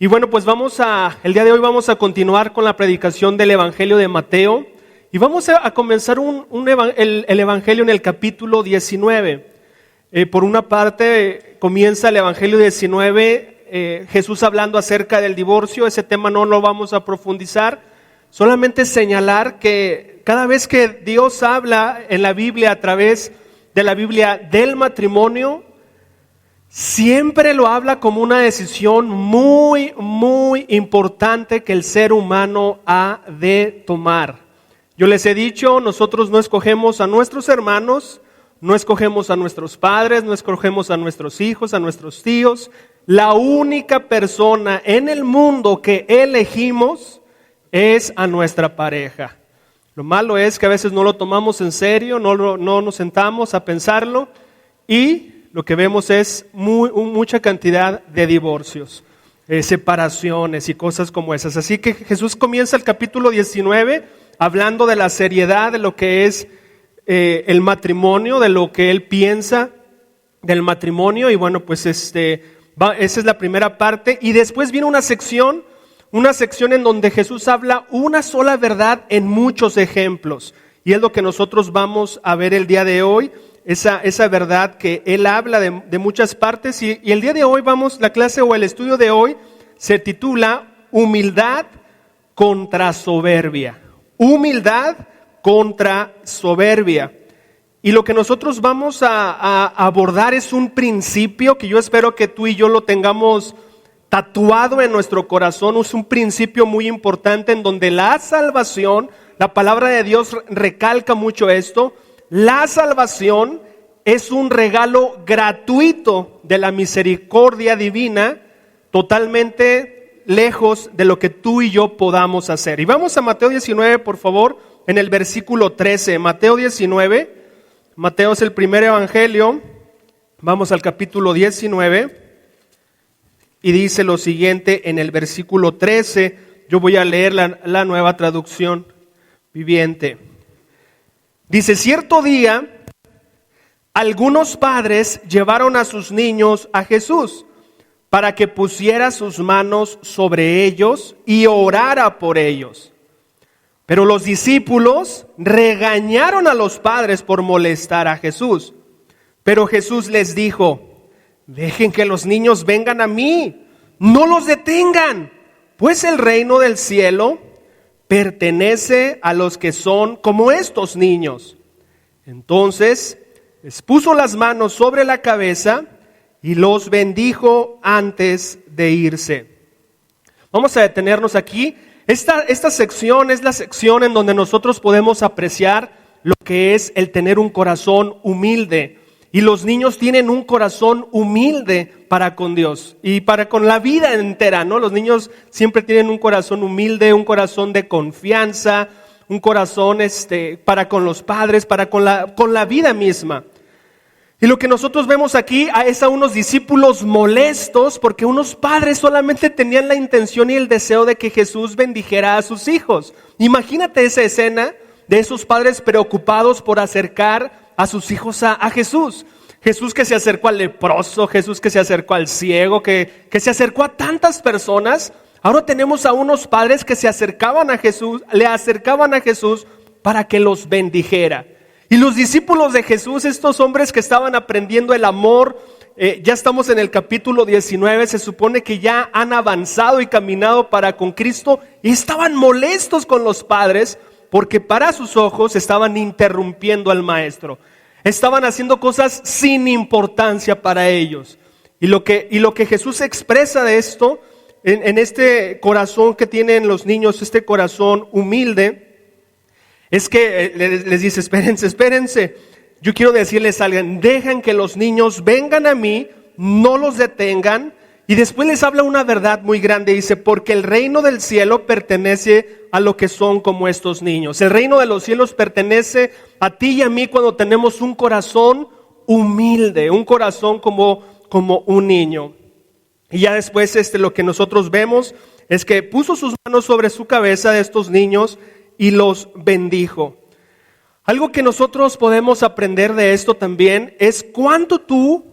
Y bueno, pues el día de hoy vamos a continuar con la predicación del Evangelio de Mateo y vamos a comenzar el Evangelio en el capítulo 19. Por una parte comienza el Evangelio 19, Jesús hablando acerca del divorcio. Ese tema no lo vamos a profundizar, solamente señalar que cada vez que Dios habla en la Biblia a través de la Biblia del matrimonio, siempre lo habla como una decisión muy, muy importante que el ser humano ha de tomar. Yo les he dicho, nosotros no escogemos a nuestros hermanos, no escogemos a nuestros padres, no escogemos a nuestros hijos, a nuestros tíos. La única persona en el mundo que elegimos es a nuestra pareja. Lo malo es que a veces no lo tomamos en serio, no nos sentamos a pensarlo y lo que vemos es mucha cantidad de divorcios, separaciones y cosas como esas. Así que Jesús comienza el capítulo 19 hablando de la seriedad de lo que es el matrimonio, de lo que él piensa del matrimonio. Y bueno, pues esa es la primera parte. Y después viene una sección en donde Jesús habla una sola verdad en muchos ejemplos. Y es lo que nosotros vamos a ver el día de hoy. Esa verdad que él habla de muchas partes y el día de hoy la clase o el estudio de hoy se titula Humildad contra soberbia. Humildad contra soberbia. Y lo que nosotros vamos a abordar es un principio que yo espero que tú y yo lo tengamos tatuado en nuestro corazón. Es un principio muy importante en donde la salvación, la palabra de Dios recalca mucho esto. La salvación es un regalo gratuito de la misericordia divina, totalmente lejos de lo que tú y yo podamos hacer. Y vamos a Mateo 19, por favor, en el versículo 13. Mateo 19, Mateo es el primer evangelio. Vamos al capítulo 19 y dice lo siguiente en el versículo 13. Yo voy a leer la nueva traducción viviente. Dice, cierto día, algunos padres llevaron a sus niños a Jesús para que pusiera sus manos sobre ellos y orara por ellos. Pero los discípulos regañaron a los padres por molestar a Jesús. Pero Jesús les dijo, dejen que los niños vengan a mí, no los detengan, pues el reino del cielo pertenece a los que son como estos niños. Entonces les puso las manos sobre la cabeza y los bendijo antes de irse. Vamos a detenernos aquí. Esta sección es la sección en donde nosotros podemos apreciar lo que es el tener un corazón humilde. Y los niños tienen un corazón humilde para con Dios y para con la vida entera, ¿no? Los niños siempre tienen un corazón humilde, un corazón de confianza, un corazón para con los padres, para con la vida misma. Y lo que nosotros vemos aquí es a unos discípulos molestos porque unos padres solamente tenían la intención y el deseo de que Jesús bendijera a sus hijos. Imagínate esa escena de esos padres preocupados por acercar a sus hijos a Jesús. Jesús que se acercó al leproso, Jesús que se acercó al ciego, que se acercó a tantas personas. Ahora tenemos a unos padres que se acercaban a Jesús, le acercaban a Jesús para que los bendijera. Y los discípulos de Jesús, estos hombres que estaban aprendiendo el amor, ya estamos en el capítulo 19, se supone que ya han avanzado y caminado para con Cristo y estaban molestos con los padres porque para sus ojos estaban interrumpiendo al maestro. Estaban haciendo cosas sin importancia para ellos. Y lo que Jesús expresa de esto, en este corazón que tienen los niños, este corazón humilde, es que les dice, espérense. Yo quiero decirles a alguien, dejen que los niños vengan a mí, no los detengan. Y después les habla una verdad muy grande, dice, porque el reino del cielo pertenece a lo que son como estos niños. El reino de los cielos pertenece a ti y a mí cuando tenemos un corazón humilde, un corazón como un niño. Y ya después lo que nosotros vemos es que puso sus manos sobre su cabeza de estos niños y los bendijo. Algo que nosotros podemos aprender de esto también es cuánto tú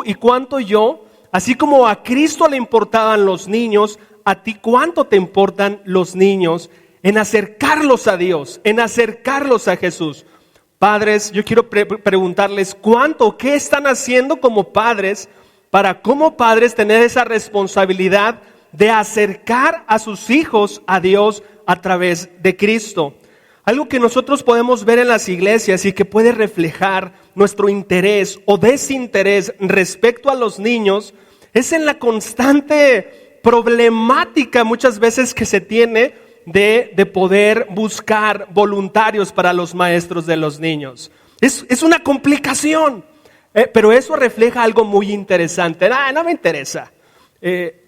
y cuánto yo Así como a Cristo le importaban los niños, a ti ¿cuánto te importan los niños en acercarlos a Dios, en acercarlos a Jesús? Padres, yo quiero preguntarles qué están haciendo como padres para como padres tener esa responsabilidad de acercar a sus hijos a Dios a través de Cristo. Algo que nosotros podemos ver en las iglesias y que puede reflejar nuestro interés o desinterés respecto a los niños es en la constante problemática muchas veces que se tiene de poder buscar voluntarios para los maestros de los niños. Es una complicación, pero eso refleja algo muy interesante. No me interesa.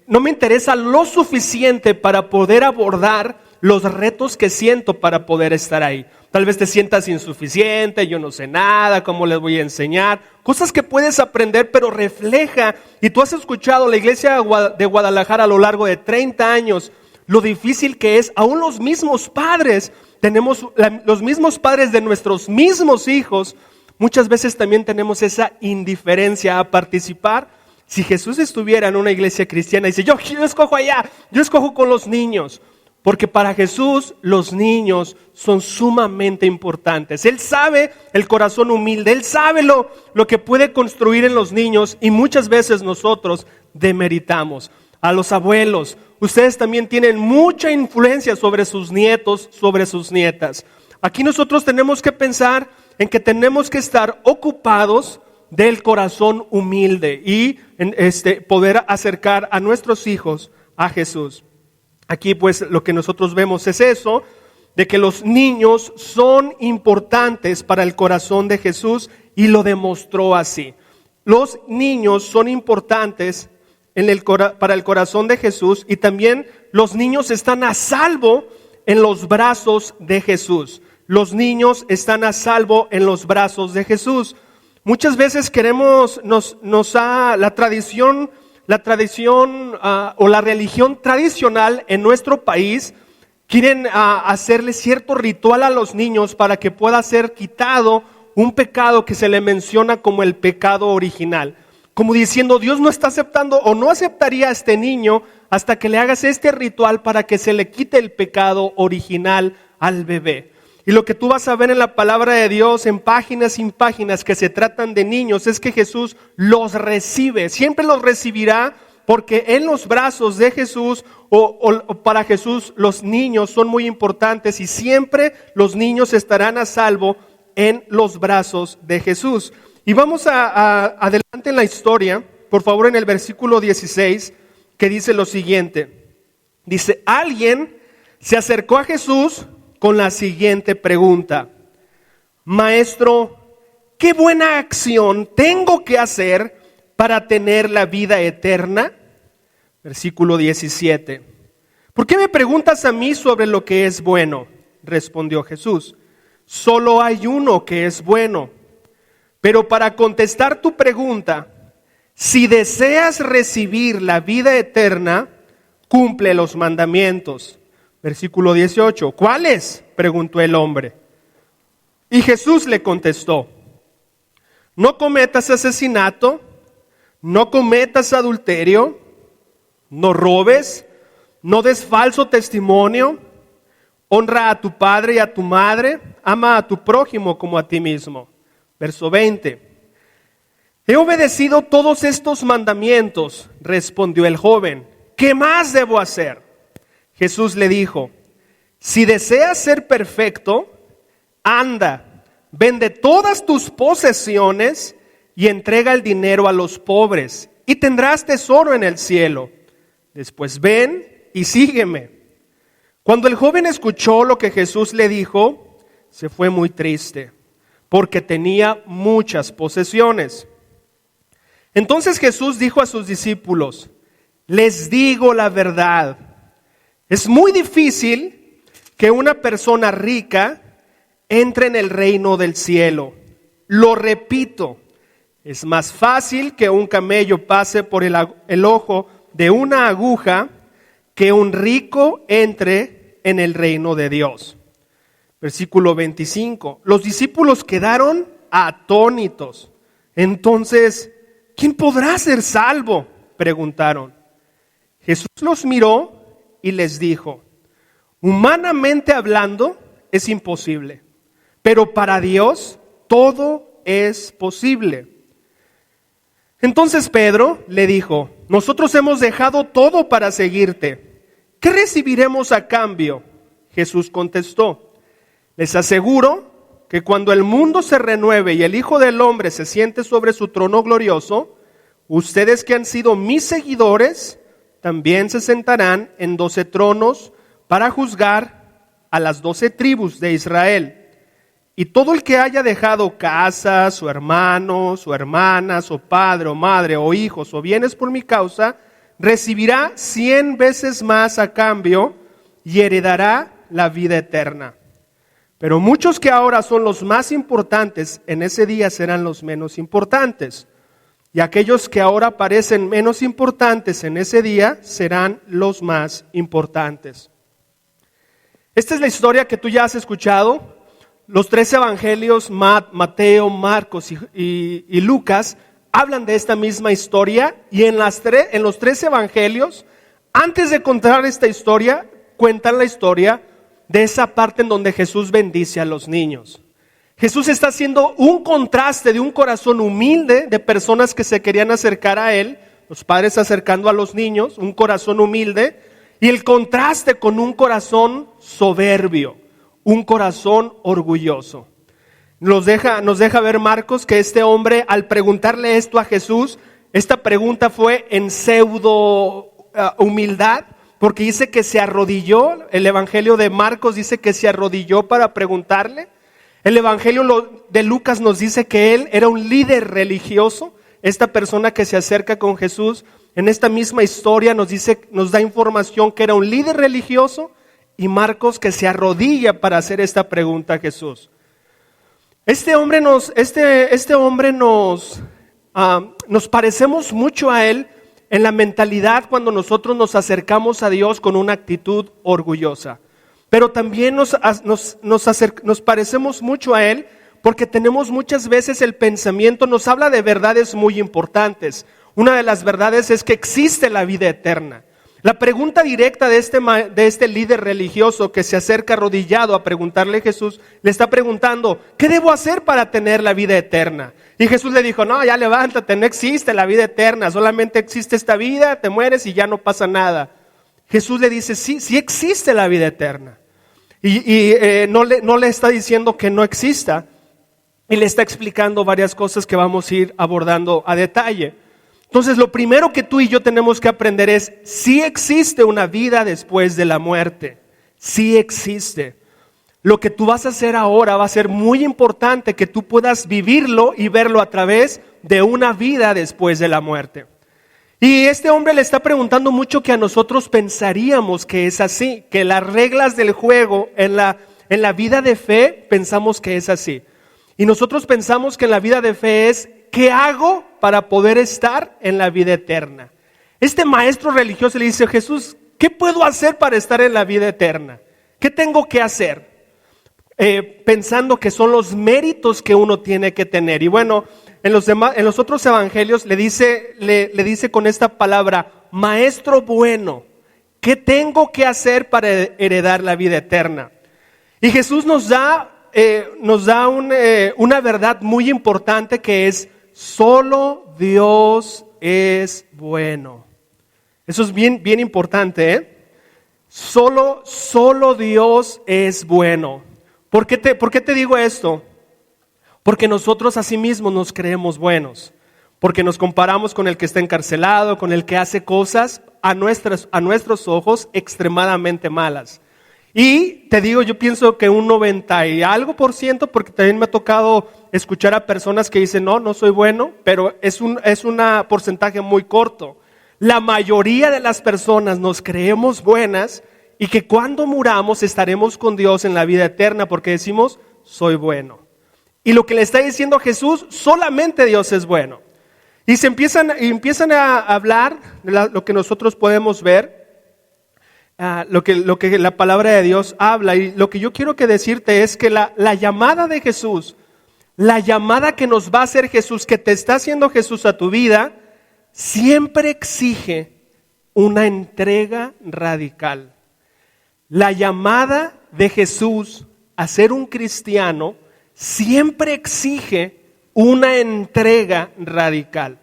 No me interesa lo suficiente para poder abordar los retos que siento para poder estar ahí. Tal vez te sientas insuficiente, yo no sé nada, ¿cómo les voy a enseñar? Cosas que puedes aprender, pero refleja, y tú has escuchado la iglesia de Guadalajara a lo largo de 30 años, lo difícil que es, aún los mismos padres, los mismos padres de nuestros mismos hijos, muchas veces también tenemos esa indiferencia a participar. Si Jesús estuviera en una iglesia cristiana y dice, yo escojo allá, yo escojo con los niños. Porque para Jesús los niños son sumamente importantes. Él sabe el corazón humilde, Él sabe lo que puede construir en los niños y muchas veces nosotros demeritamos. A los abuelos, ustedes también tienen mucha influencia sobre sus nietos, sobre sus nietas. Aquí nosotros tenemos que pensar en que tenemos que estar ocupados del corazón humilde y poder acercar a nuestros hijos a Jesús. Aquí pues lo que nosotros vemos es eso, de que los niños son importantes para el corazón de Jesús y lo demostró así. Los niños son importantes para el corazón de Jesús y también los niños están a salvo en los brazos de Jesús. Los niños están a salvo en los brazos de Jesús. Muchas veces la tradición o la religión tradicional en nuestro país quieren hacerle cierto ritual a los niños para que pueda ser quitado un pecado que se le menciona como el pecado original. Como diciendo, Dios no está aceptando o no aceptaría a este niño hasta que le hagas este ritual para que se le quite el pecado original al bebé. Y lo que tú vas a ver en la palabra de Dios, en páginas y páginas que se tratan de niños, es que Jesús los recibe, siempre los recibirá, porque en los brazos de Jesús o para Jesús los niños son muy importantes y siempre los niños estarán a salvo en los brazos de Jesús. Y vamos adelante en la historia, por favor, en el versículo 16, que dice lo siguiente. Dice, alguien se acercó a Jesús con la siguiente pregunta: Maestro, ¿qué buena acción tengo que hacer para tener la vida eterna? Versículo 17. ¿Por qué me preguntas a mí sobre lo que es bueno? Respondió Jesús. Solo hay uno que es bueno. Pero para contestar tu pregunta, si deseas recibir la vida eterna, cumple los mandamientos. Versículo 18. ¿Cuáles? Preguntó el hombre. Y Jesús le contestó: no cometas asesinato, no cometas adulterio, no robes, no des falso testimonio, honra a tu padre y a tu madre, ama a tu prójimo como a ti mismo. Verso 20. He obedecido todos estos mandamientos, respondió el joven. ¿Qué más debo hacer? Jesús le dijo: si deseas ser perfecto, anda, vende todas tus posesiones y entrega el dinero a los pobres, y tendrás tesoro en el cielo. Después ven y sígueme. Cuando el joven escuchó lo que Jesús le dijo, se fue muy triste, porque tenía muchas posesiones. Entonces Jesús dijo a sus discípulos: les digo la verdad, es muy difícil que una persona rica entre en el reino del cielo. Lo repito, es más fácil que un camello pase por el ojo de una aguja que un rico entre en el reino de Dios. Versículo 25. Los discípulos quedaron atónitos. Entonces, ¿quién podrá ser salvo? preguntaron. Jesús los miró y les dijo: humanamente hablando es imposible, pero para Dios todo es posible. Entonces Pedro le dijo: nosotros hemos dejado todo para seguirte. ¿Qué recibiremos a cambio? Jesús contestó: les aseguro que cuando el mundo se renueve y el Hijo del Hombre se siente sobre su trono glorioso, ustedes que han sido mis seguidores también se sentarán en 12 tronos para juzgar a las 12 tribus de Israel. Y todo el que haya dejado casas, o hermanos, o hermanas, o padre, o madre, o hijos, o bienes por mi causa, recibirá 100 veces más a cambio y heredará la vida eterna. Pero muchos que ahora son los más importantes, en ese día serán los menos importantes. Y aquellos que ahora parecen menos importantes en ese día serán los más importantes. Esta es la historia que tú ya has escuchado. Los 3 evangelios, Mateo, Marcos y Lucas, hablan de esta misma historia. Y en los 3 evangelios, antes de contar esta historia, cuentan la historia de esa parte en donde Jesús bendice a los niños. Jesús está haciendo un contraste de un corazón humilde de personas que se querían acercar a Él, los padres acercando a los niños, un corazón humilde, y el contraste con un corazón soberbio, un corazón orgulloso. Nos deja ver Marcos que este hombre, al preguntarle esto a Jesús, esta pregunta fue en pseudo humildad, porque dice que se arrodilló. El evangelio de Marcos dice que se arrodilló para preguntarle. El evangelio de Lucas nos dice que él era un líder religioso, esta persona que se acerca con Jesús. En esta misma historia nos da información que era un líder religioso, y Marcos que se arrodilla para hacer esta pregunta a Jesús. Este hombre nos parecemos mucho a él en la mentalidad cuando nosotros nos acercamos a Dios con una actitud orgullosa. Pero también nos parecemos mucho a Él porque tenemos muchas veces el pensamiento, nos habla de verdades muy importantes. Una de las verdades es que existe la vida eterna. La pregunta directa de este líder religioso que se acerca arrodillado a preguntarle a Jesús, le está preguntando: ¿qué debo hacer para tener la vida eterna? Y Jesús le dijo: no, ya levántate, no existe la vida eterna, solamente existe esta vida, te mueres y ya no pasa nada. Jesús le dice: sí existe la vida eterna. No le está diciendo que no exista, y le está explicando varias cosas que vamos a ir abordando a detalle. Entonces, lo primero que tú y yo tenemos que aprender es: sí existe una vida después de la muerte, sí existe. Lo que tú vas a hacer ahora va a ser muy importante que tú puedas vivirlo y verlo a través de una vida después de la muerte. Y este hombre le está preguntando mucho que a nosotros pensaríamos que es así, que las reglas del juego en la vida de fe pensamos que es así. Y nosotros pensamos que en la vida de fe es: ¿qué hago para poder estar en la vida eterna? Este maestro religioso le dice: Jesús, ¿qué puedo hacer para estar en la vida eterna? ¿Qué tengo que hacer? Pensando que son los méritos que uno tiene que tener. Y bueno, en los otros evangelios le dice con esta palabra: maestro bueno, ¿qué tengo que hacer para heredar la vida eterna? Y Jesús nos da una verdad muy importante, que es: solo Dios es bueno. Eso es bien importante, ¿eh? Solo Dios es bueno. ¿Por qué te digo esto? Porque nosotros asimismo nos creemos buenos, porque nos comparamos con el que está encarcelado, con el que hace cosas a nuestros ojos extremadamente malas. Y te digo, yo pienso que un 90 y algo %, porque también me ha tocado escuchar a personas que dicen: no soy bueno, pero es un porcentaje muy corto. La mayoría de las personas nos creemos buenas, y que cuando muramos estaremos con Dios en la vida eterna porque decimos: soy bueno. Y lo que le está diciendo Jesús: solamente Dios es bueno. Y empiezan a hablar de lo que nosotros podemos ver, lo que la palabra de Dios habla. Y lo que yo quiero decirte es que la llamada de Jesús, la llamada que nos va a hacer Jesús, que te está haciendo Jesús a tu vida, siempre exige una entrega radical. La llamada de Jesús a ser un cristiano siempre exige una entrega radical.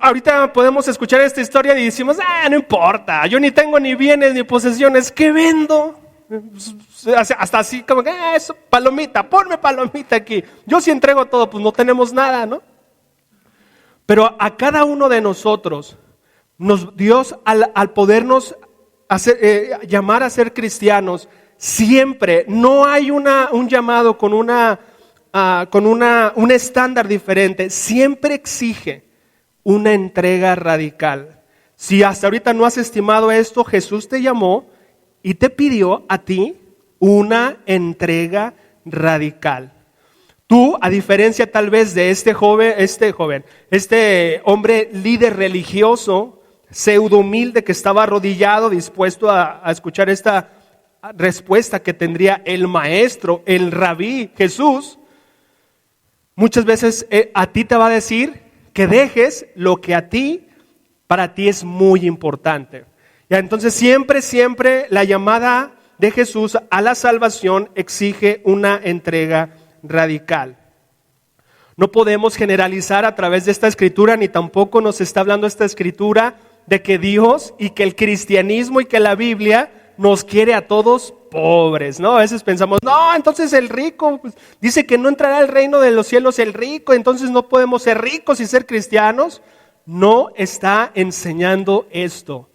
Ahorita podemos escuchar esta historia y decimos, no importa, yo ni tengo ni bienes ni posesiones, ¿qué vendo? Hasta así como que, eso, palomita, ponme palomita aquí. Yo sí entrego todo, pues no tenemos nada, ¿no? Pero a cada uno de nosotros, Dios al podernos llamar a ser cristianos, siempre, no hay un llamado con un estándar diferente, siempre exige una entrega radical. Si hasta ahorita no has estimado esto, Jesús te llamó y te pidió a ti una entrega radical. Tú, a diferencia tal vez de este hombre líder religioso, pseudo humilde que estaba arrodillado, dispuesto a escuchar esta respuesta que tendría el maestro, el rabí Jesús, muchas veces a ti te va a decir que dejes lo que para ti es muy importante. Ya, entonces siempre la llamada de Jesús a la salvación exige una entrega radical. No podemos generalizar a través de esta escritura, ni tampoco nos está hablando esta escritura de que Dios y que el cristianismo y que la Biblia nos quiere a todos pobres, ¿no? A veces pensamos, no, entonces el rico, pues, dice que no entrará al reino de los cielos el rico, entonces no podemos ser ricos y ser cristianos. No está enseñando esto.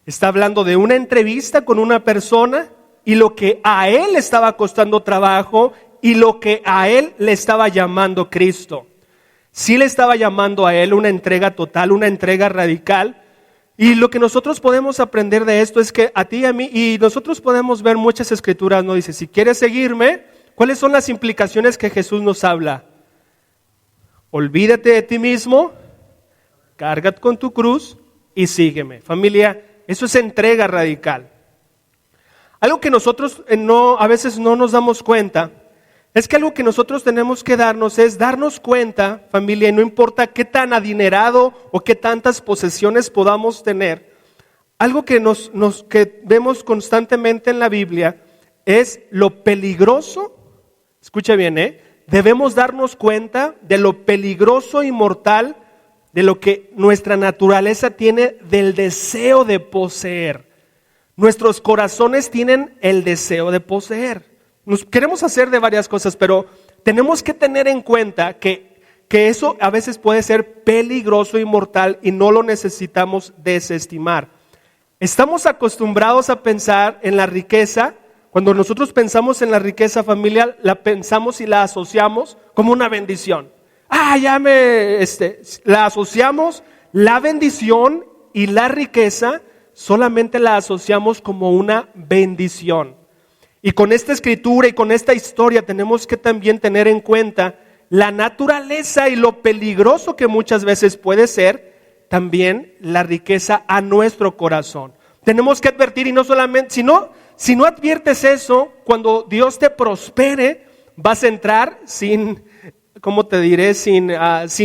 Está hablando de una entrevista con una persona y lo que a él estaba costando trabajo y lo que a él le estaba llamando Cristo. Sí le estaba llamando a él una entrega total, una entrega radical. Y lo que nosotros podemos aprender de esto es que a ti y a mí, y nosotros podemos ver muchas escrituras, ¿no? Dice, si quieres seguirme, ¿cuáles son las implicaciones que Jesús nos habla? Olvídate de ti mismo, carga con tu cruz y sígueme. Familia, eso es entrega radical. Algo que nosotros a veces no nos damos cuenta, es que algo que nosotros tenemos que darnos cuenta, familia, y no importa qué tan adinerado o qué tantas posesiones podamos tener, algo que que vemos constantemente en la Biblia es lo peligroso, escucha bien, debemos darnos cuenta de lo peligroso y mortal de lo que nuestra naturaleza tiene del deseo de poseer. Nuestros corazones tienen el deseo de poseer. Nos queremos hacer de varias cosas, pero tenemos que tener en cuenta que eso a veces puede ser peligroso y mortal y no lo necesitamos desestimar. Estamos acostumbrados a pensar en la riqueza. Cuando nosotros pensamos en la riqueza familiar, la pensamos y la asociamos como una bendición. La asociamos, la bendición y la riqueza solamente la asociamos como una bendición. Y con esta escritura y con esta historia tenemos que también tener en cuenta la naturaleza y lo peligroso que muchas veces puede ser también la riqueza a nuestro corazón. Tenemos que advertir, y no solamente, si no adviertes eso, cuando Dios te prospere, vas a entrar sin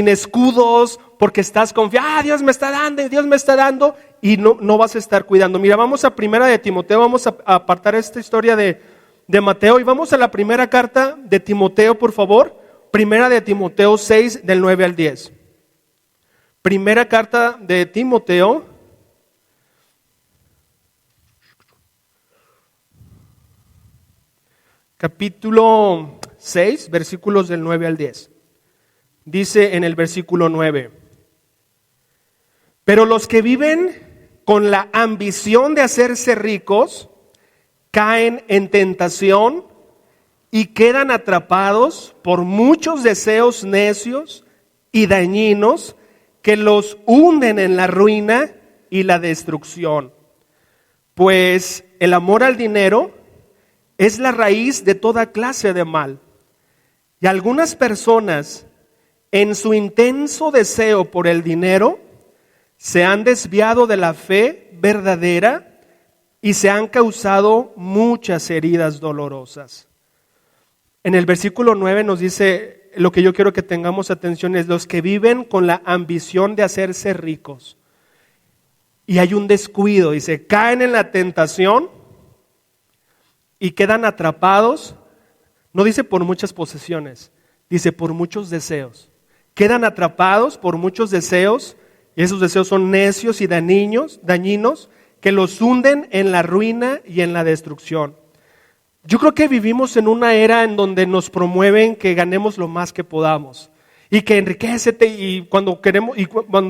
escudos, porque estás confiado, Dios me está dando, y no vas a estar cuidando. Mira, vamos a primera de Timoteo, vamos a apartar esta historia de Mateo, y vamos a la primera carta de Timoteo, por favor, primera de Timoteo 6, del 9 al 10. Primera carta de Timoteo, capítulo 6, versículos del 9 al 10. Dice en el versículo 9: pero los que viven con la ambición de hacerse ricos caen en tentación y quedan atrapados por muchos deseos necios y dañinos que los hunden en la ruina y la destrucción. Pues el amor al dinero es la raíz de toda clase de mal. Y algunas personas, en su intenso deseo por el dinero, se han desviado de la fe verdadera y se han causado muchas heridas dolorosas. En el versículo 9 nos dice lo que yo quiero que tengamos atención es los que viven con la ambición de hacerse ricos. Y hay un descuido, dice, caen en la tentación y quedan atrapados, no dice por muchas posesiones, dice por muchos deseos. Quedan atrapados por muchos deseos, y esos deseos son necios y dañinos, que los hunden en la ruina y en la destrucción. Yo creo que vivimos en una era en donde nos promueven que ganemos lo más que podamos y que enriquécete, y cuando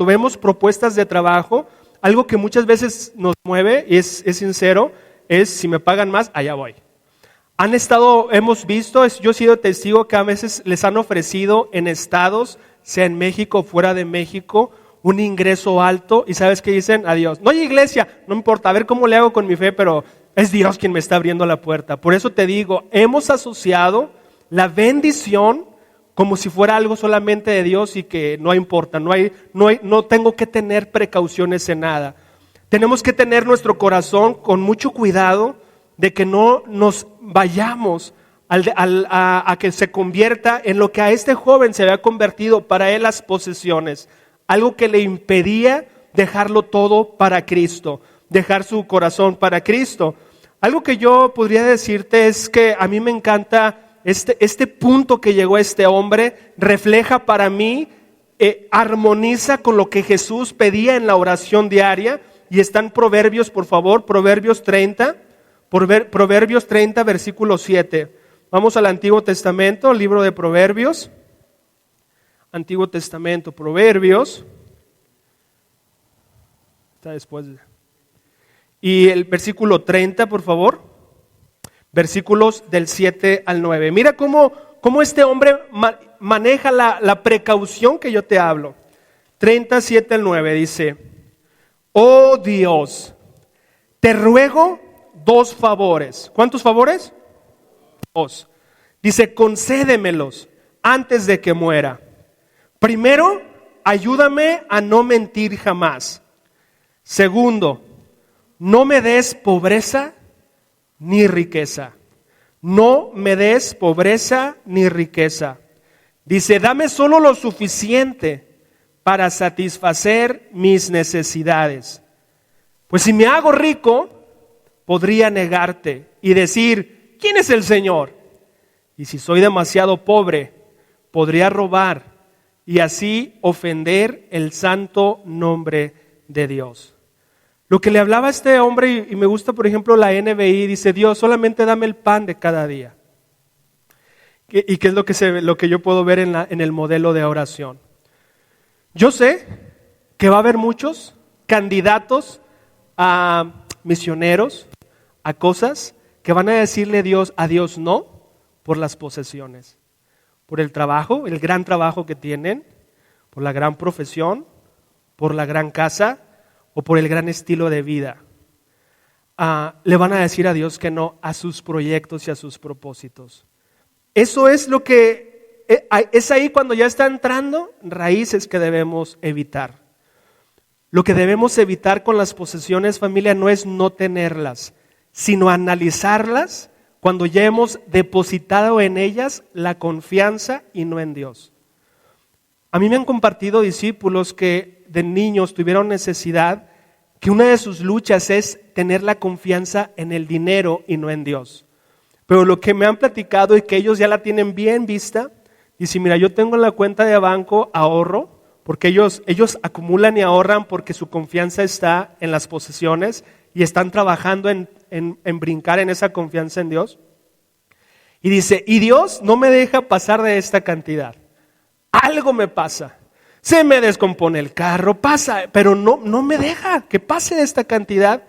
vemos propuestas de trabajo, algo que muchas veces nos mueve, y es sincero, es si me pagan más, allá voy. Hemos visto, yo he sido testigo que a veces les han ofrecido en estados, sea en México o fuera de México, un ingreso alto, y ¿sabes qué dicen? Adiós. No hay iglesia, no importa, a ver cómo le hago con mi fe, pero es Dios quien me está abriendo la puerta. Por eso te digo, hemos asociado la bendición como si fuera algo solamente de Dios y que no importa, no tengo que tener precauciones en nada. Tenemos que tener nuestro corazón con mucho cuidado de que no nos vayamos a que se convierta en lo que a este joven se había convertido para él las posesiones, algo que le impedía dejarlo todo para Cristo, dejar su corazón para Cristo. Algo que yo podría decirte es que a mí me encanta este punto que llegó este hombre, refleja para mí, armoniza con lo que Jesús pedía en la oración diaria, y está en Proverbios, por favor, Proverbios 30, versículo 7. Vamos al Antiguo Testamento, libro de Proverbios, Antiguo Testamento, Proverbios, está después de... Y el versículo 30, por favor, versículos del 7 al 9. Mira cómo este hombre maneja la precaución que yo te hablo. 37 al 9 dice: oh Dios, te ruego 2 favores. ¿Cuántos favores? 2. Dice, concédemelos antes de que muera. Primero, ayúdame a no mentir jamás. Segundo, no me des pobreza ni riqueza. No me des pobreza ni riqueza. Dice, dame solo lo suficiente para satisfacer mis necesidades. Pues si me hago rico, podría negarte y decir, ¿quién es el Señor? Y si soy demasiado pobre, podría robar y así ofender el santo nombre de Dios. Lo que le hablaba a este hombre, y me gusta por ejemplo la NBI, dice, Dios, solamente dame el pan de cada día. ¿Y qué es lo que yo puedo ver en el modelo de oración? Yo sé que va a haber muchos candidatos a misioneros, a cosas que van a decirle a Dios no por las posesiones, por el trabajo, el gran trabajo que tienen, por la gran profesión, por la gran casa o por el gran estilo de vida. Le van a decir a Dios que no a sus proyectos y a sus propósitos. Eso es lo que es ahí cuando ya está entrando raíces que debemos evitar. Lo que debemos evitar con las posesiones, familia, no es no tenerlas, sino analizarlas cuando ya hemos depositado en ellas la confianza y no en Dios. A mí me han compartido discípulos que de niños tuvieron necesidad, que una de sus luchas es tener la confianza en el dinero y no en Dios. Pero lo que me han platicado y que ellos ya la tienen bien vista, dice, mira, yo tengo en la cuenta de banco ahorro, porque ellos acumulan y ahorran porque su confianza está en las posesiones y están trabajando en brincar en esa confianza en Dios. Y dice, y Dios no me deja pasar de esta cantidad. Algo me pasa. Se me descompone el carro, pasa, pero no me deja que pase de esta cantidad.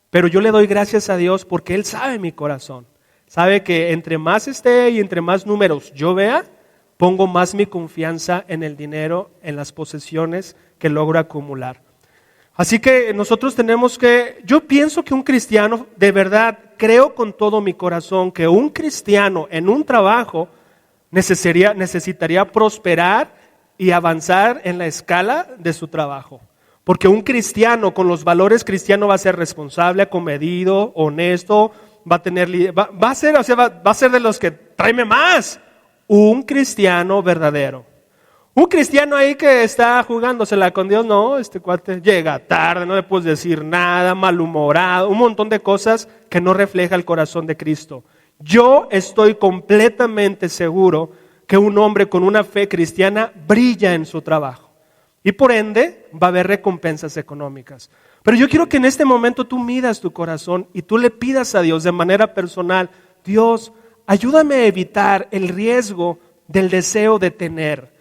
Pero yo le doy gracias a Dios porque Él sabe mi corazón. Sabe que entre más esté y entre más números yo vea, pongo más mi confianza en el dinero, en las posesiones que logro acumular. Así que nosotros yo pienso que un cristiano, de verdad, creo con todo mi corazón que un cristiano en un trabajo necesitaría prosperar y avanzar en la escala de su trabajo. Porque un cristiano con los valores cristianos va a ser responsable, acomedido, honesto, va a ser de los que tráeme más. un cristiano verdadero. Un cristiano ahí que está jugándosela con Dios, no, este cuate llega tarde, no le puedes decir nada, malhumorado, un montón de cosas que no refleja el corazón de Cristo. Yo estoy completamente seguro que un hombre con una fe cristiana brilla en su trabajo y por ende va a haber recompensas económicas. Pero yo quiero que en este momento tú midas tu corazón y tú le pidas a Dios de manera personal: Dios, ayúdame a evitar el riesgo del deseo de tener.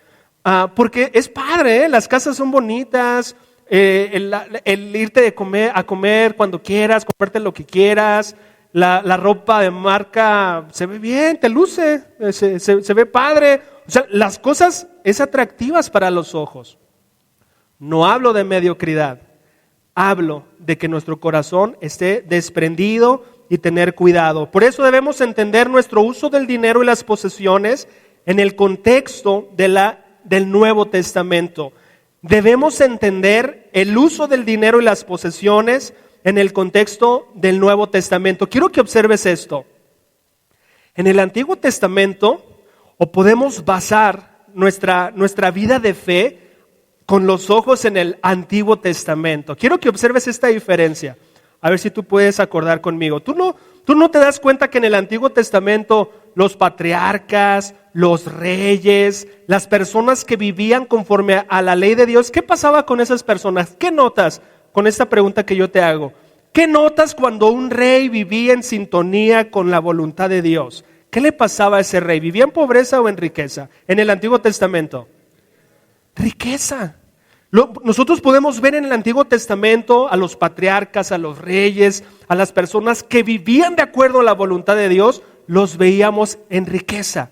Porque es padre, las casas son bonitas, el irte a comer cuando quieras, comprarte lo que quieras, la ropa de marca se ve bien, te luce, se ve padre. O sea, las cosas es atractivas para los ojos. No hablo de mediocridad, hablo de que nuestro corazón esté desprendido y tener cuidado. Por eso debemos entender nuestro uso del dinero y las posesiones en el contexto del Nuevo Testamento. Debemos entender el uso del dinero y las posesiones en el contexto del Nuevo Testamento. Quiero que observes esto. En el Antiguo Testamento, o podemos basar nuestra vida de fe con los ojos en el Antiguo Testamento. Quiero que observes esta diferencia. A ver si tú puedes acordar conmigo. Tú no te das cuenta que en el Antiguo Testamento los patriarcas, los reyes, las personas que vivían conforme a la ley de Dios, ¿qué pasaba con esas personas? ¿Qué notas con esta pregunta que yo te hago? ¿Qué notas cuando un rey vivía en sintonía con la voluntad de Dios? ¿Qué le pasaba a ese rey? ¿Vivía en pobreza o en riqueza? En el Antiguo Testamento. Riqueza. Nosotros podemos ver en el Antiguo Testamento a los patriarcas, a los reyes, a las personas que vivían de acuerdo a la voluntad de Dios, los veíamos en riqueza.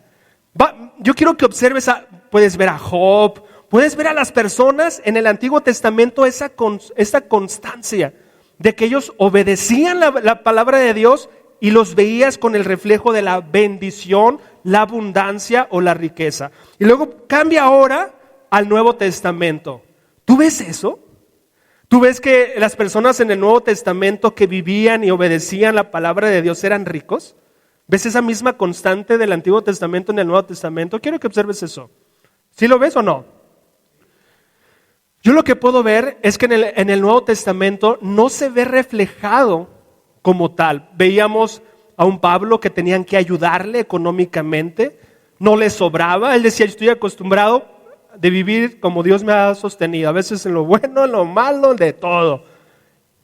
Yo quiero que observes, puedes ver a Job, puedes ver a las personas en el Antiguo Testamento esta constancia de que ellos obedecían la palabra de Dios y los veías con el reflejo de la bendición, la abundancia o la riqueza. Y luego cambia ahora al Nuevo Testamento. ¿Tú ves eso? ¿Tú ves que las personas en el Nuevo Testamento que vivían y obedecían la palabra de Dios eran ricos? ¿Ves esa misma constante del Antiguo Testamento en el Nuevo Testamento? Quiero que observes eso. ¿Sí lo ves o no? Yo lo que puedo ver es que en el Nuevo Testamento no se ve reflejado como tal. Veíamos a un Pablo que tenían que ayudarle económicamente, no le sobraba. Él decía: estoy acostumbrado de vivir como Dios me ha sostenido, a veces en lo bueno, en lo malo, de todo.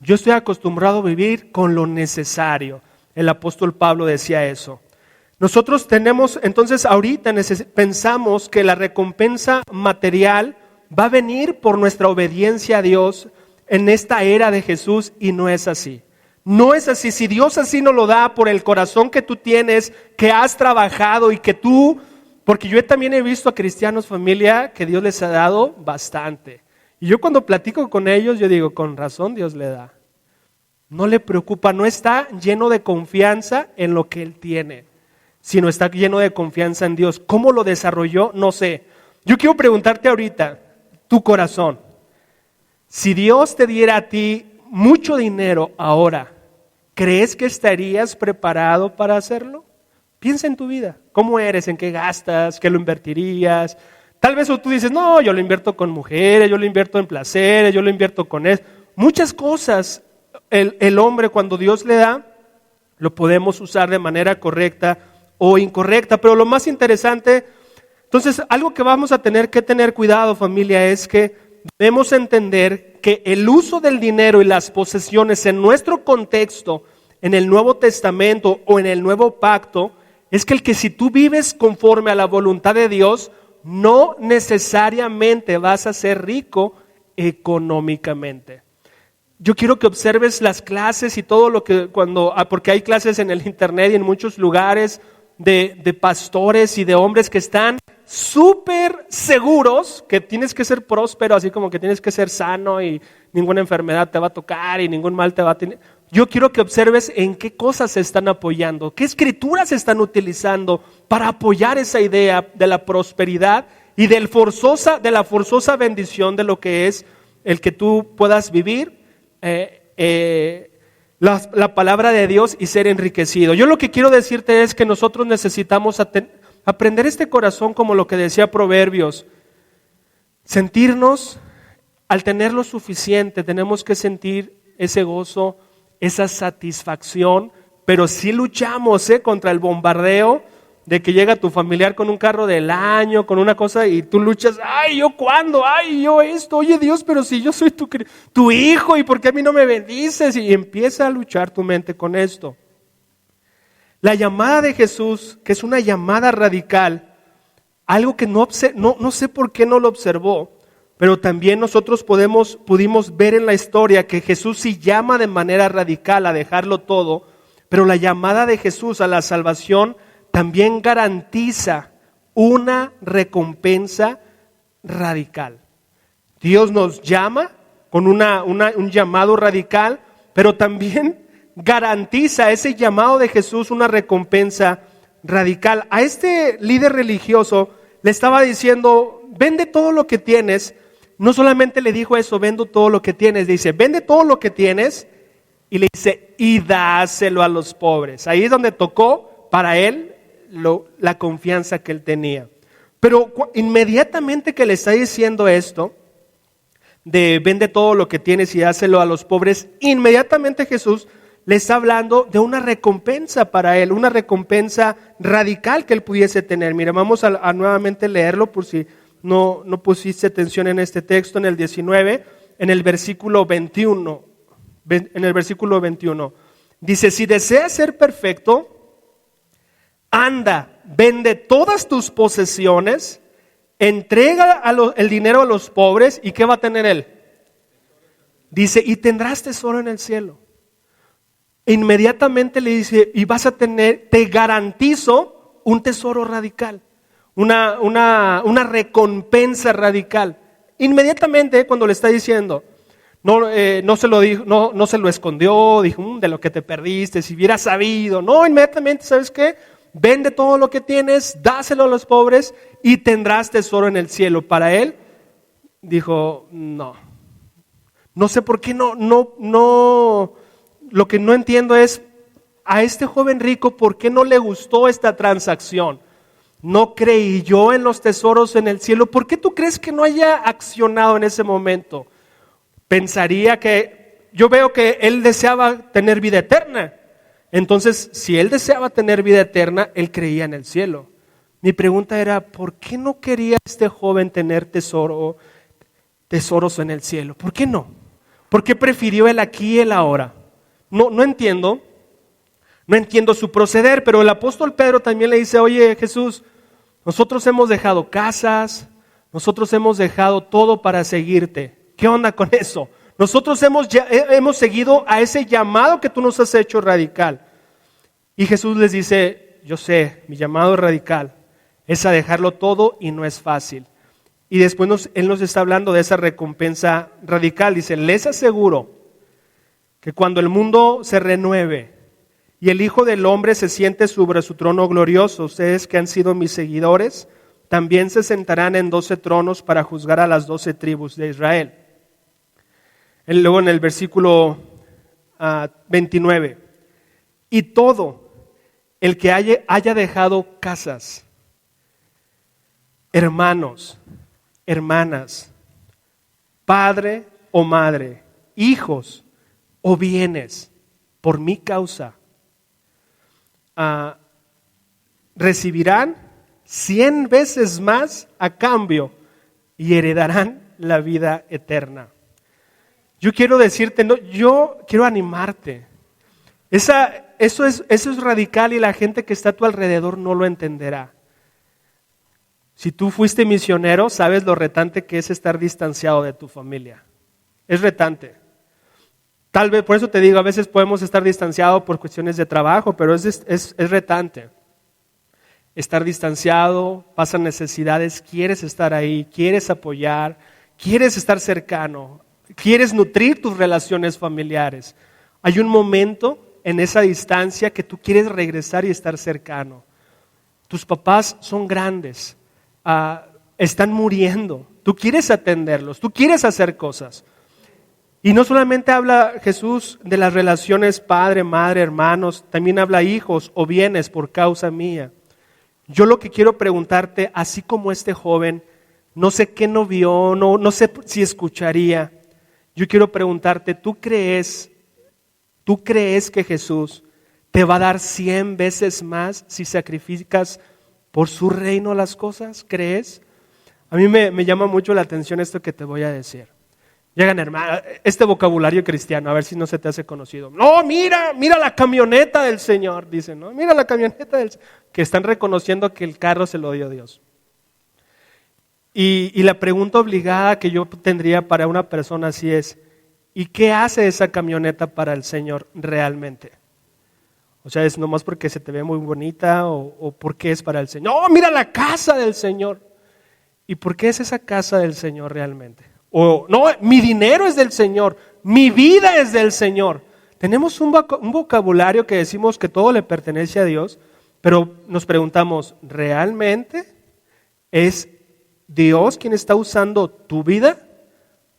Yo estoy acostumbrado a vivir con lo necesario. El apóstol Pablo decía eso. Nosotros tenemos, entonces ahorita pensamos que la recompensa material va a venir por nuestra obediencia a Dios en esta era de Jesús, y no es así. No es así. Si Dios así nos lo da por el corazón que tú tienes, que has trabajado y que tú... Porque yo también he visto a cristianos, familia, que Dios les ha dado bastante. Y yo cuando platico con ellos, yo digo: con razón Dios le da. No le preocupa, no está lleno de confianza en lo que él tiene, sino está lleno de confianza en Dios. ¿Cómo lo desarrolló? No sé. Yo quiero preguntarte ahorita, tu corazón, si Dios te diera a ti mucho dinero ahora, ¿crees que estarías preparado para hacerlo? Piensa en tu vida, ¿cómo eres? ¿En qué gastas? ¿Qué lo invertirías? Tal vez tú dices: no, yo lo invierto con mujeres, yo lo invierto en placeres, yo lo invierto con eso. Muchas cosas el hombre, cuando Dios le da, lo podemos usar de manera correcta o incorrecta. Pero lo más interesante, entonces algo que vamos a tener que tener cuidado, familia, es que debemos entender que el uso del dinero y las posesiones en nuestro contexto, en el Nuevo Testamento o en el Nuevo Pacto, es que si tú vives conforme a la voluntad de Dios, no necesariamente vas a ser rico económicamente. Yo quiero que observes las clases y todo lo que porque hay clases en el internet y en muchos lugares de pastores y de hombres que están súper seguros que tienes que ser próspero, así como que tienes que ser sano y ninguna enfermedad te va a tocar y ningún mal te va a tener. Yo quiero que observes en qué cosas se están apoyando, qué escrituras se están utilizando para apoyar esa idea de la prosperidad y de la forzosa bendición de lo que es el que tú puedas vivir la palabra de Dios y ser enriquecido. Yo lo que quiero decirte es que nosotros necesitamos aprender este corazón como lo que decía Proverbios, sentirnos, al tener lo suficiente, tenemos que sentir ese gozo, esa satisfacción, pero sí luchamos contra el bombardeo de que llega tu familiar con un carro del año, con una cosa y tú luchas, ay, ¿yo cuándo? Ay, yo esto, oye Dios, pero si yo soy tu hijo y ¿por qué a mí no me bendices? Y empieza a luchar tu mente con esto. La llamada de Jesús, que es una llamada radical, algo que no sé por qué no lo observó, pero también nosotros pudimos ver en la historia que Jesús sí llama de manera radical a dejarlo todo, pero la llamada de Jesús a la salvación también garantiza una recompensa radical. Dios nos llama con un llamado radical, pero también garantiza ese llamado de Jesús una recompensa radical. A este líder religioso le estaba diciendo, vende todo lo que tienes. No solamente le dijo eso, vendo todo lo que tienes, dice, vende todo lo que tienes y le dice, y dáselo a los pobres. Ahí es donde tocó para él la confianza que él tenía. Pero inmediatamente que le está diciendo esto, de vende todo lo que tienes y dáselo a los pobres, inmediatamente Jesús le está hablando de una recompensa para él, una recompensa radical que él pudiese tener. Mira, vamos a nuevamente leerlo por si no pusiste atención en este texto, en el 19, en el versículo 21. En el versículo 21 dice, si deseas ser perfecto, anda, vende todas tus posesiones, entrega el dinero a los pobres, ¿y qué va a tener él? Dice, y tendrás tesoro en el cielo. Inmediatamente le dice, y vas a tener, te garantizo un tesoro radical, una recompensa radical. Inmediatamente cuando le está diciendo, no se lo dijo, no se lo escondió, dijo, de lo que te perdiste, si hubieras sabido. No, inmediatamente, ¿sabes qué? Vende todo lo que tienes, dáselo a los pobres y tendrás tesoro en el cielo. Para él, dijo, no sé por qué no, lo que no entiendo es, a este joven rico, ¿por qué no le gustó esta transacción? No creyó en los tesoros en el cielo. ¿Por qué tú crees que no haya accionado en ese momento? Pensaría que, yo veo que él deseaba tener vida eterna. Entonces, si él deseaba tener vida eterna, él creía en el cielo. Mi pregunta era, ¿por qué no quería este joven tener tesoros en el cielo? ¿Por qué no? ¿Por qué prefirió el aquí y el ahora? No entiendo su proceder, pero el apóstol Pedro también le dice, oye Jesús, nosotros hemos dejado casas, nosotros hemos dejado todo para seguirte. ¿Qué onda con eso? Nosotros hemos seguido a ese llamado que tú nos has hecho radical. Y Jesús les dice, yo sé, mi llamado es radical, es a dejarlo todo y no es fácil. Y después Él nos está hablando de esa recompensa radical. Dice, les aseguro que cuando el mundo se renueve y el Hijo del Hombre se siente sobre su trono glorioso, ustedes que han sido mis seguidores, también se sentarán en 12 tronos para juzgar a las 12 tribus de Israel. Luego en el versículo 29, y todo el que haya dejado casas, hermanos, hermanas, padre o madre, hijos o bienes, por mi causa, recibirán 100 veces más a cambio y heredarán la vida eterna. Yo quiero decirte, yo quiero animarte. Eso es radical y la gente que está a tu alrededor no lo entenderá. Si tú fuiste misionero, sabes lo retante que es estar distanciado de tu familia. Es retante. Tal vez, por eso te digo, a veces podemos estar distanciados por cuestiones de trabajo, pero es retante. Estar distanciado, pasan necesidades, quieres estar ahí, quieres apoyar, quieres estar cercano, quieres nutrir tus relaciones familiares. Hay un momento en esa distancia que tú quieres regresar y estar cercano. Tus papás son grandes, están muriendo, tú quieres atenderlos, tú quieres hacer cosas. Y no solamente habla Jesús de las relaciones padre, madre, hermanos, también habla hijos o bienes por causa mía. Yo lo que quiero preguntarte, así como este joven, no sé qué no vio, no sé si escucharía. Yo quiero preguntarte, ¿tú crees que Jesús te va a dar 100 veces más si sacrificas por su reino las cosas? ¿Crees? A mí me llama mucho la atención esto que te voy a decir. Llegan hermanos, este vocabulario cristiano, a ver si no se te hace conocido. No, mira la camioneta del Señor, dicen, ¿no? Mira la camioneta del Señor, que están reconociendo que el carro se lo dio Dios. Y la pregunta obligada que yo tendría para una persona así es, ¿y qué hace esa camioneta para el Señor realmente? O sea, ¿es nomás porque se te ve muy bonita o porque es para el Señor? ¡No, mira la casa del Señor! ¿Y por qué es esa casa del Señor realmente? O no, mi dinero es del Señor, mi vida es del Señor. Tenemos un vocabulario que decimos que todo le pertenece a Dios, pero nos preguntamos, ¿realmente es Dios quien está usando tu vida,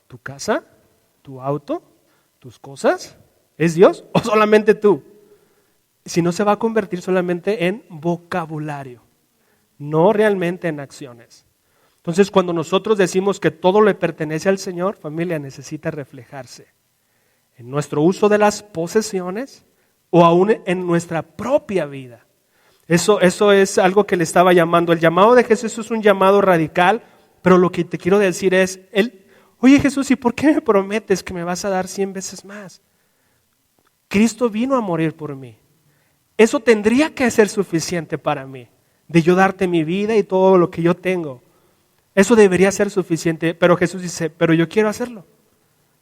tu casa, tu auto, tus cosas? ¿Es Dios o solamente tú? Si no, se va a convertir solamente en vocabulario, no realmente en acciones. Entonces, cuando nosotros decimos que todo le pertenece al Señor, familia, necesita reflejarse en nuestro uso de las posesiones o aún en nuestra propia vida. Eso es algo que le estaba llamando. El llamado de Jesús es un llamado radical, pero lo que te quiero decir es, oye Jesús, ¿y por qué me prometes que me vas a dar 100 veces más? Cristo vino a morir por mí. Eso tendría que ser suficiente para mí, de yo darte mi vida y todo lo que yo tengo. Eso debería ser suficiente, pero Jesús dice, pero yo quiero hacerlo.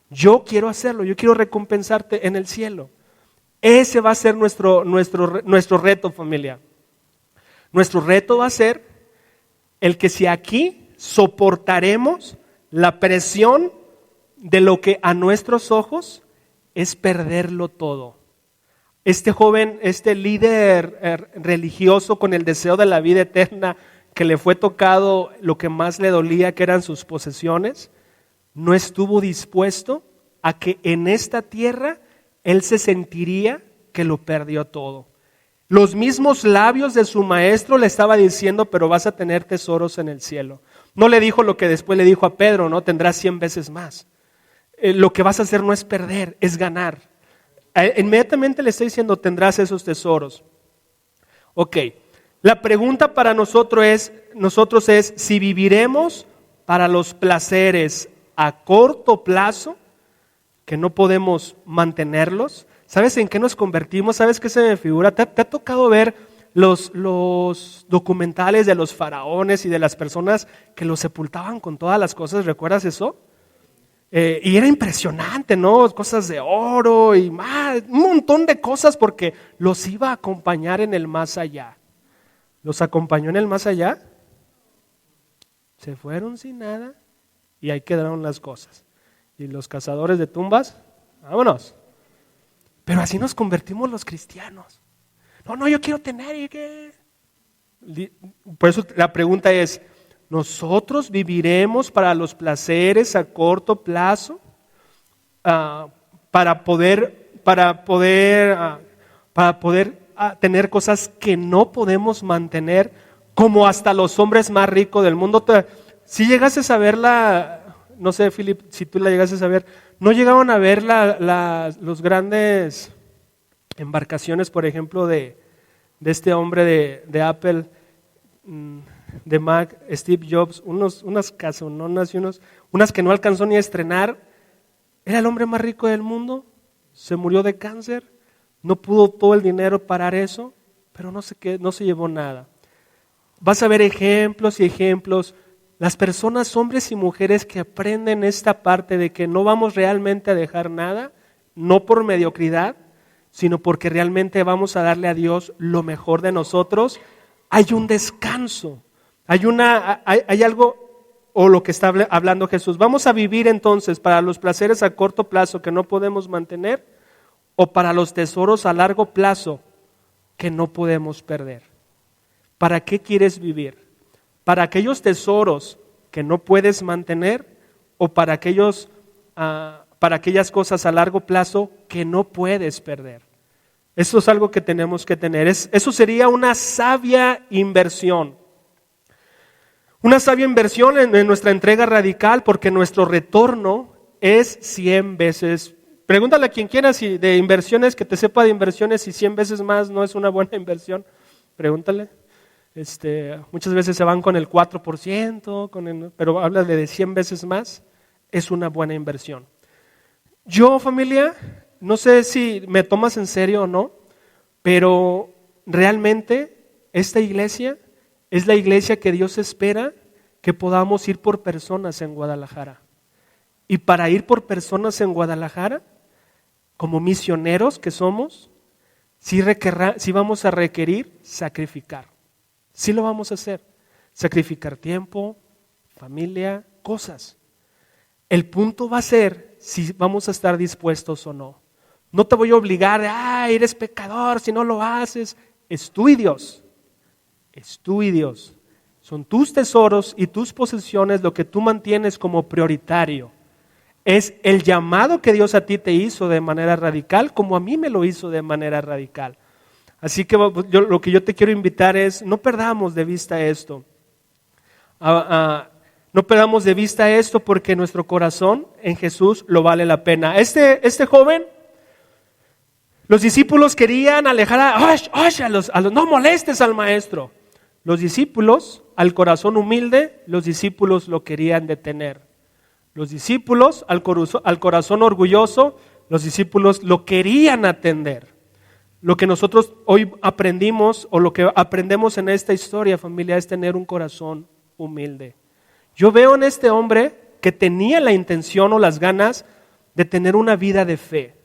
Yo quiero hacerlo, yo quiero recompensarte en el cielo. Ese va a ser nuestro reto, familia. Nuestro reto va a ser el que si aquí soportaremos la presión de lo que a nuestros ojos es perderlo todo. Este joven, este líder religioso con el deseo de la vida eterna, que le fue tocado lo que más le dolía, que eran sus posesiones, no estuvo dispuesto a que en esta tierra él se sentiría que lo perdió todo. Los mismos labios de su maestro le estaba diciendo, pero vas a tener tesoros en el cielo. No le dijo lo que después le dijo a Pedro, ¿no? Tendrás 100 veces más. Lo que vas a hacer no es perder, es ganar. Inmediatamente le está diciendo, tendrás esos tesoros. Ok. La pregunta para nosotros es si viviremos para los placeres a corto plazo, que no podemos mantenerlos. ¿Sabes en qué nos convertimos? ¿Sabes qué se me figura? ¿Te ha tocado ver los documentales de los faraones y de las personas que los sepultaban con todas las cosas? ¿Recuerdas eso? Y era impresionante, ¿no? Cosas de oro y más, un montón de cosas porque los iba a acompañar en el más allá. ¿Los acompañó en el más allá? Se fueron sin nada y ahí quedaron las cosas. Y los cazadores de tumbas, vámonos. Pero así nos convertimos los cristianos. No, yo quiero tener. Por eso la pregunta es, ¿nosotros viviremos para los placeres a corto plazo? Para poder tener cosas que no podemos mantener, como hasta los hombres más ricos del mundo. Si llegases a ver no sé, Philip, si tú la llegases a ver, ¿no llegaban a ver los grandes embarcaciones, por ejemplo, de este hombre de Apple, de Mac, Steve Jobs, unas casononas y unas que no alcanzó ni a estrenar? Era el hombre más rico del mundo, se murió de cáncer, no pudo todo el dinero parar eso, pero no se llevó nada. Vas a ver ejemplos y ejemplos. Las personas, hombres y mujeres, que aprenden esta parte de que no vamos realmente a dejar nada, no por mediocridad, sino porque realmente vamos a darle a Dios lo mejor de nosotros, hay un descanso, hay algo, o lo que está hablando Jesús. ¿Vamos a vivir entonces para los placeres a corto plazo que no podemos mantener, o para los tesoros a largo plazo que no podemos perder? ¿Para qué quieres vivir? ¿Para aquellos tesoros que no puedes mantener, o para aquellas cosas a largo plazo que no puedes perder? Eso es algo que tenemos que tener. Eso sería una sabia inversión. Una sabia inversión en nuestra entrega radical, porque nuestro retorno es 100 veces. Pregúntale a quien quiera si de inversiones, que te sepa de inversiones, si 100 veces más no es una buena inversión. Pregúntale. Muchas veces se van con el 4%, pero háblale de 100 veces más, es una buena inversión. Yo, familia, no sé si me tomas en serio o no, pero realmente esta iglesia es la iglesia que Dios espera que podamos ir por personas en Guadalajara. Y para ir por personas en Guadalajara, como misioneros que somos, sí vamos a requerir sacrificar. Sí lo vamos a hacer. Sacrificar tiempo, familia, cosas. El punto va a ser si vamos a estar dispuestos o no. No te voy a obligar, eres pecador si no lo haces. Es tú y Dios. Es tú y Dios. Son tus tesoros y tus posesiones lo que tú mantienes como prioritario. Es el llamado que Dios a ti te hizo de manera radical, como a mí me lo hizo de manera radical. Así que lo que yo te quiero invitar es, no perdamos de vista esto. No perdamos de vista esto, porque nuestro corazón en Jesús lo vale la pena. Este joven, los discípulos querían alejar a los no molestes al maestro. Los discípulos, al corazón humilde, los discípulos lo querían detener. Los discípulos, al corazón orgulloso, los discípulos lo querían atender. Lo que nosotros hoy aprendimos, o lo que aprendemos en esta historia, familia, es tener un corazón humilde. Yo veo en este hombre que tenía la intención o las ganas de tener una vida de fe,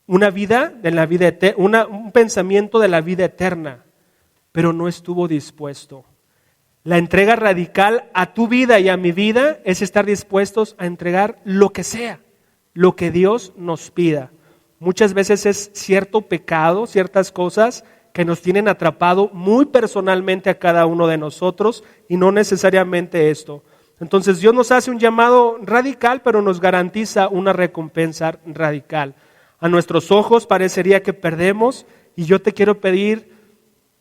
una vida de la vida eterna, un pensamiento de la vida eterna, pero no estuvo dispuesto. La entrega radical a tu vida y a mi vida es estar dispuestos a entregar lo que sea, lo que Dios nos pida. Muchas veces es cierto pecado, ciertas cosas que nos tienen atrapado muy personalmente a cada uno de nosotros, y no necesariamente esto. Entonces Dios nos hace un llamado radical, pero nos garantiza una recompensa radical. A nuestros ojos parecería que perdemos, y yo te quiero pedir,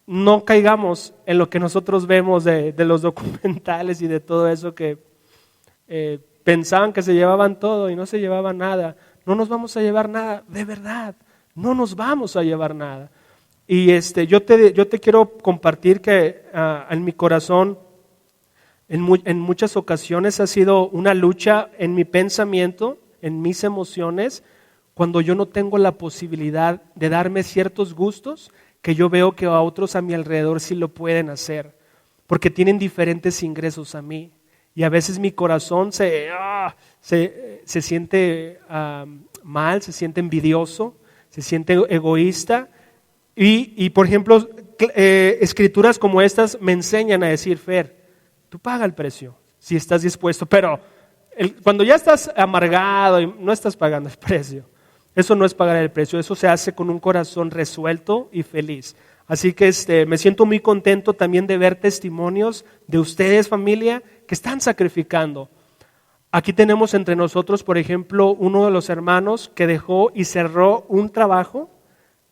no caigamos en lo que nosotros vemos de los documentales y de todo eso, que pensaban que se llevaban todo y no se llevaban nada. No nos vamos a llevar nada, de verdad, no nos vamos a llevar nada. Y yo te quiero compartir que en mi corazón, en muchas ocasiones ha sido una lucha en mi pensamiento, en mis emociones, cuando yo no tengo la posibilidad de darme ciertos gustos que yo veo que a otros a mi alrededor sí lo pueden hacer, porque tienen diferentes ingresos a mí. Y a veces mi corazón se siente mal, se siente envidioso, se siente egoísta. Y por ejemplo, escrituras como estas me enseñan a decir, Fer, tú paga el precio, si estás dispuesto. Pero cuando ya estás amargado y no estás pagando el precio, eso no es pagar el precio, eso se hace con un corazón resuelto y feliz. Así que me siento muy contento también de ver testimonios de ustedes, familia, que están sacrificando. Aquí tenemos entre nosotros, por ejemplo, uno de los hermanos que dejó y cerró un trabajo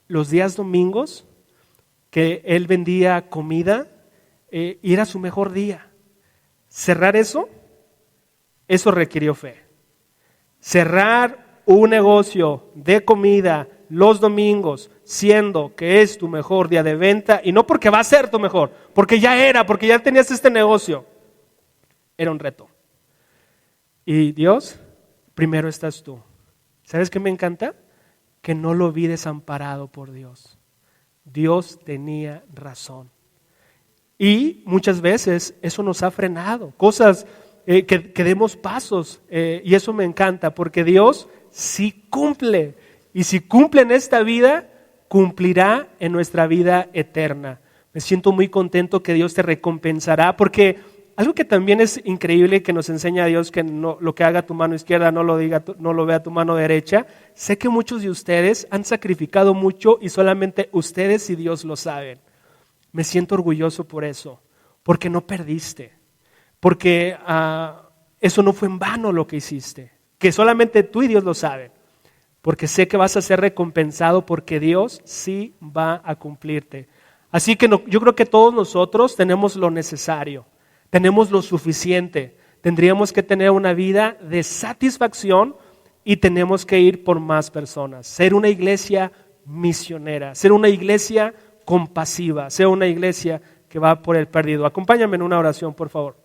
los días domingos, que él vendía comida, y era su mejor día. Cerrar eso requirió fe. Cerrar un negocio de comida los domingos, siendo que es tu mejor día de venta, y no porque va a ser tu mejor, porque ya tenías este negocio, era un reto. Y Dios, primero estás tú. ¿Sabes qué me encanta? Que no lo vi desamparado por Dios. Dios tenía razón. Y muchas veces eso nos ha frenado, cosas que demos pasos, y eso me encanta, porque Dios sí cumple. Y si cumple en esta vida, cumplirá en nuestra vida eterna. Me siento muy contento que Dios te recompensará, porque algo que también es increíble que nos enseña Dios, que no, lo que haga tu mano izquierda no lo vea tu mano derecha. Sé que muchos de ustedes han sacrificado mucho y solamente ustedes y Dios lo saben. Me siento orgulloso por eso, porque no perdiste, porque eso no fue en vano lo que hiciste, que solamente tú y Dios lo saben. porque sé que vas a ser recompensado, porque Dios sí va a cumplirte. Así que yo creo que todos nosotros tenemos lo necesario, tenemos lo suficiente. Tendríamos que tener una vida de satisfacción y tenemos que ir por más personas. Ser una iglesia misionera, ser una iglesia compasiva, ser una iglesia que va por el perdido. Acompáñame en una oración, por favor.